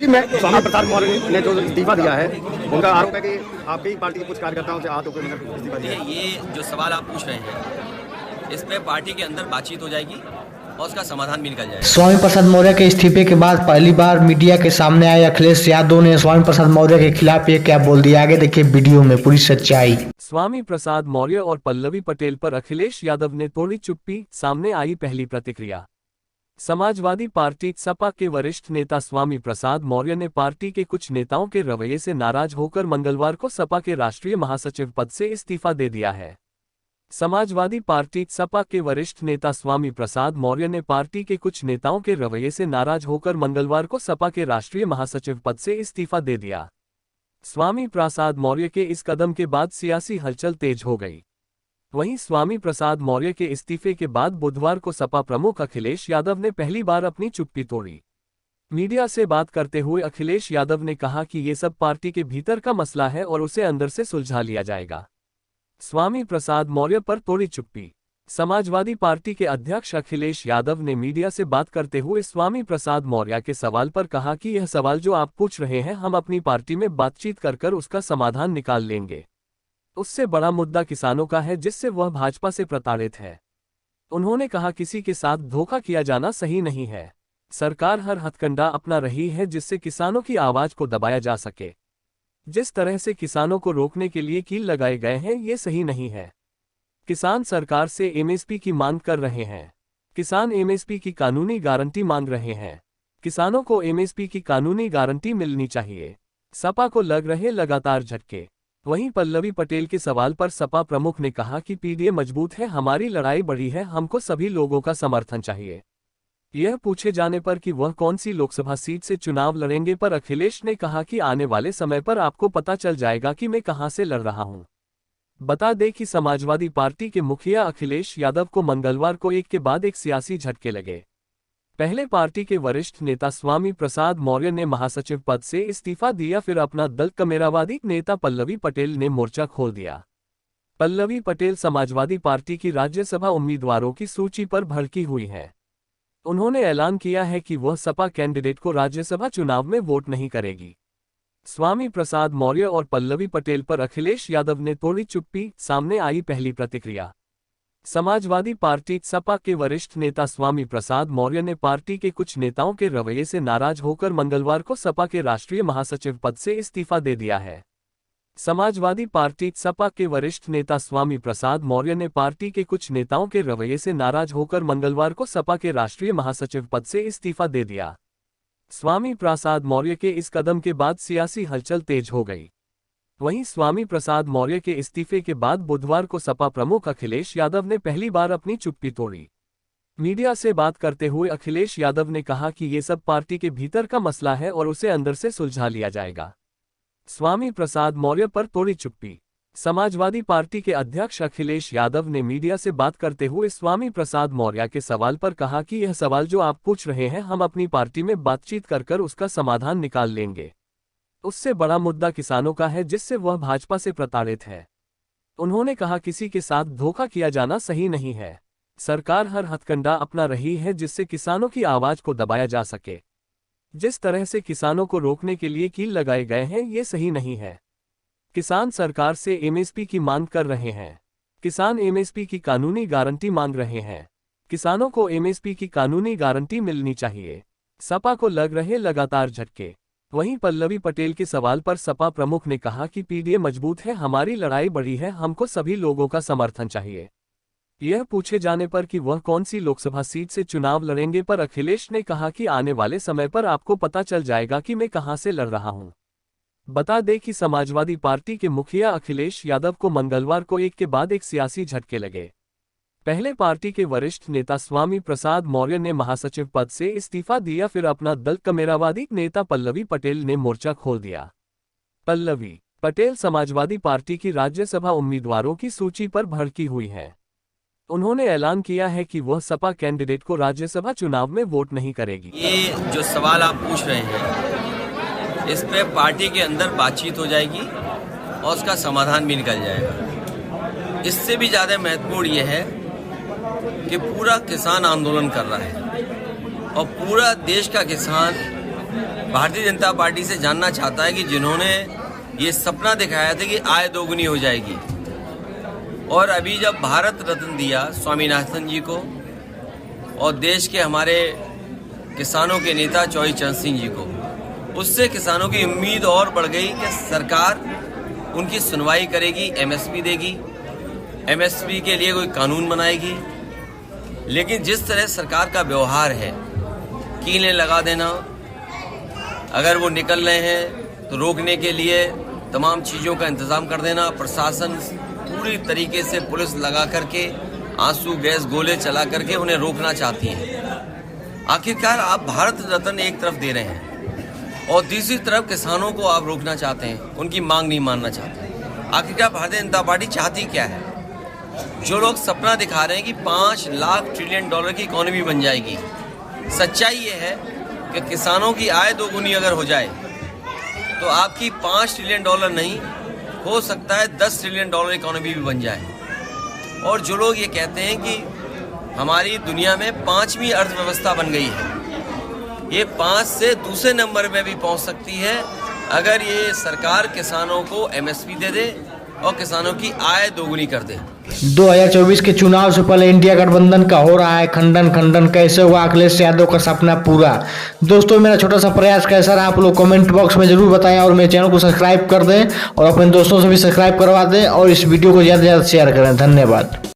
जी, मैं स्वामी प्रसाद मौर्य ने जो इस्तीफा दिया है, उनका आरोप है कि आपकी पार्टी के कुछ कार्यकर्ताओं से हाथ होकर उन्होंने इस्तीफा दिया है। ये जो सवाल आप पूछ रहे हैं, इस पे पार्टी के अंदर बातचीत हो जाएगी और उसका समाधान भी निकल जाएगा। स्वामी प्रसाद मौर्य के इस्तीफे के बाद पहली बार मीडिया के सामने आए अखिलेश यादव ने स्वामी प्रसाद मौर्य के खिलाफ ये क्या बोल दिया, आगे देखिए वीडियो में पूरी सच्चाई। स्वामी प्रसाद मौर्य और पल्लवी पटेल पर अखिलेश यादव ने तोड़ी चुप्पी, सामने आई पहली प्रतिक्रिया। समाजवादी पार्टी सपा के वरिष्ठ नेता स्वामी प्रसाद मौर्य ने पार्टी के कुछ नेताओं के रवैये से नाराज होकर मंगलवार को सपा के राष्ट्रीय महासचिव पद से इस्तीफा दे दिया है। समाजवादी पार्टी सपा के वरिष्ठ नेता स्वामी प्रसाद मौर्य ने पार्टी के कुछ नेताओं के रवैये से नाराज होकर मंगलवार को सपा के राष्ट्रीय महासचिव पद से इस्तीफा दे दिया। स्वामी प्रसाद मौर्य के इस कदम के बाद सियासी हलचल तेज हो गई। वहीं स्वामी प्रसाद मौर्य के इस्तीफे के बाद बुधवार को सपा प्रमुख अखिलेश यादव ने पहली बार अपनी चुप्पी तोड़ी। मीडिया से बात करते हुए अखिलेश यादव ने कहा कि ये सब पार्टी के भीतर का मसला है और उसे अंदर से सुलझा लिया जाएगा। स्वामी प्रसाद मौर्य पर तोड़ी चुप्पी। समाजवादी पार्टी के अध्यक्ष अखिलेश यादव ने मीडिया से बात करते हुए स्वामी प्रसाद मौर्य के सवाल पर कहा कि यह सवाल जो आप पूछ रहे हैं, हम अपनी पार्टी में बातचीत कर उसका समाधान निकाल लेंगे। उससे बड़ा मुद्दा किसानों का है, जिससे वह भाजपा से प्रताड़ित है। उन्होंने कहा, किसी के साथ धोखा किया जाना सही नहीं है। सरकार हर हथकंडा अपना रही है जिससे किसानों की आवाज को दबाया जा सके। जिस तरह से किसानों को रोकने के लिए कील लगाए गए हैं, ये सही नहीं है। किसान सरकार से एमएसपी की मांग कर रहे हैं। किसान एमएसपी की कानूनी गारंटी मांग रहे हैं। किसानों को एमएसपी की कानूनी गारंटी मिलनी चाहिए। सपा को लग रहे लगातार झटके। वहीं पल्लवी पटेल के सवाल पर सपा प्रमुख ने कहा कि पीडीए मजबूत है, हमारी लड़ाई बड़ी है, हमको सभी लोगों का समर्थन चाहिए। यह पूछे जाने पर कि वह कौन सी लोकसभा सीट से चुनाव लड़ेंगे पर अखिलेश ने कहा कि आने वाले समय पर आपको पता चल जाएगा कि मैं कहां से लड़ रहा हूं। बता दें कि समाजवादी पार्टी के मुखिया अखिलेश यादव को मंगलवार को एक के बाद एक सियासी झटके लगे। पहले पार्टी के वरिष्ठ नेता स्वामी प्रसाद मौर्य ने महासचिव पद से इस्तीफा दिया, फिर अपना दल कमेरावादी नेता पल्लवी पटेल ने मोर्चा खोल दिया। पल्लवी पटेल समाजवादी पार्टी की राज्यसभा उम्मीदवारों की सूची पर भड़की हुई है। उन्होंने ऐलान किया है कि वह सपा कैंडिडेट को राज्यसभा चुनाव में वोट नहीं करेगी। स्वामी प्रसाद मौर्य और पल्लवी पटेल पर अखिलेश यादव ने तोड़ी चुप्पी, सामने आई पहली प्रतिक्रिया। समाजवादी पार्टी सपा के वरिष्ठ नेता स्वामी प्रसाद मौर्य ने पार्टी के कुछ नेताओं के रवैये से नाराज होकर मंगलवार को सपा के राष्ट्रीय महासचिव पद से इस्तीफा दे दिया है। समाजवादी पार्टी सपा के वरिष्ठ नेता स्वामी प्रसाद मौर्य ने पार्टी के कुछ नेताओं के रवैये से नाराज होकर मंगलवार को सपा के राष्ट्रीय महासचिव पद से इस्तीफा दे दिया। स्वामी प्रसाद मौर्य के इस कदम के बाद सियासी हलचल तेज हो गई। वहीं स्वामी प्रसाद मौर्य के इस्तीफे के बाद बुधवार को सपा प्रमुख अखिलेश यादव ने पहली बार अपनी चुप्पी तोड़ी। मीडिया से बात करते हुए अखिलेश यादव ने कहा कि ये सब पार्टी के भीतर का मसला है और उसे अंदर से सुलझा लिया जाएगा। स्वामी प्रसाद मौर्य पर तोड़ी चुप्पी। समाजवादी पार्टी के अध्यक्ष अखिलेश यादव ने मीडिया से बात करते हुए स्वामी प्रसाद मौर्य के सवाल पर कहा कि यह सवाल जो आप पूछ रहे हैं, हम अपनी पार्टी में बातचीत कर उसका समाधान निकाल लेंगे। उससे बड़ा मुद्दा किसानों का है, जिससे वह भाजपा से प्रताड़ित है। उन्होंने कहा, किसी के साथ धोखा किया जाना सही नहीं है। सरकार हर हथकंडा अपना रही है जिससे किसानों की आवाज को दबाया जा सके। जिस तरह से किसानों को रोकने के लिए कील लगाए गए हैं, ये सही नहीं है। किसान सरकार से एमएसपी की मांग कर रहे हैं। किसान एमएसपी की कानूनी गारंटी मांग रहे हैं। किसानों को एमएसपी की कानूनी गारंटी मिलनी चाहिए। सपा को लग रहे लगातार झटके। वहीं पल्लवी पटेल के सवाल पर सपा प्रमुख ने कहा कि पीडीए मजबूत है, हमारी लड़ाई बड़ी है, हमको सभी लोगों का समर्थन चाहिए। यह पूछे जाने पर कि वह कौन सी लोकसभा सीट से चुनाव लड़ेंगे पर अखिलेश ने कहा कि आने वाले समय पर आपको पता चल जाएगा कि मैं कहां से लड़ रहा हूं। बता दें कि समाजवादी पार्टी के मुखिया अखिलेश यादव को मंगलवार को एक के बाद एक सियासी झटके लगे। पहले पार्टी के वरिष्ठ नेता स्वामी प्रसाद मौर्य ने महासचिव पद से इस्तीफा दिया, फिर अपना दल कमेरावादी नेता पल्लवी पटेल ने मोर्चा खोल दिया। पल्लवी पटेल समाजवादी पार्टी की राज्यसभा उम्मीदवारों की सूची पर भड़की हुई है। उन्होंने ऐलान किया है कि वह सपा कैंडिडेट को राज्यसभा चुनाव में वोट नहीं करेगी। ये जो सवाल आप पूछ रहे हैं, इस पे पार्टी के अंदर बातचीत हो जाएगी और उसका समाधान भी निकल जाएगा। इससे भी ज़्यादा महत्वपूर्ण ये है कि पूरा किसान आंदोलन कर रहा है और पूरा देश का किसान भारतीय जनता पार्टी से जानना चाहता है कि जिन्होंने ये सपना दिखाया था कि आय दोगुनी हो जाएगी, और अभी जब भारत रत्न दिया स्वामीनाथन जी को और देश के हमारे किसानों के नेता चौधरी चरण सिंह जी को, उससे किसानों की उम्मीद और बढ़ गई कि सरकार उनकी सुनवाई करेगी, एमएसपी देगी, एमएसपी के लिए कोई कानून बनाएगी। लेकिन जिस तरह सरकार का व्यवहार है, कीलें लगा देना, अगर वो निकल रहे हैं तो रोकने के लिए तमाम चीज़ों का इंतज़ाम कर देना, प्रशासन पूरी तरीके से पुलिस लगा करके आंसू गैस गोले चला करके उन्हें रोकना चाहती हैं। आखिरकार आप भारत रत्न एक तरफ दे रहे हैं और दूसरी तरफ किसानों को आप रोकना चाहते हैं, उनकी मांग नहीं मानना चाहते। आखिरकार भारतीय जनता पार्टी चाहती क्या है? जो लोग सपना दिखा रहे हैं कि 5 लाख ट्रिलियन डॉलर की इकोनॉमी बन जाएगी, सच्चाई ये है कि किसानों की आय दोगुनी अगर हो जाए तो आपकी 5 ट्रिलियन डॉलर नहीं, हो सकता है 10 ट्रिलियन डॉलर इकोनॉमी भी बन जाए। और जो लोग ये कहते हैं कि हमारी दुनिया में 5वीं अर्थव्यवस्था बन गई है, ये 5 से दूसरे नंबर में भी पहुंच सकती है अगर ये सरकार किसानों को एमएसपी दे दे और किसानों की आय दोगुनी कर दे। 2024 के चुनाव से पहले इंडिया गठबंधन का हो रहा है खंडन, कैसे हुआ अखिलेश यादव का सपना पूरा? दोस्तों, मेरा छोटा सा प्रयास कैसा रहा आप लोग कमेंट बॉक्स में जरूर बताएं और मेरे चैनल को सब्सक्राइब कर दें और अपने दोस्तों से भी सब्सक्राइब करवा दें और इस वीडियो को ज़्यादा से ज़्यादा शेयर करें। धन्यवाद।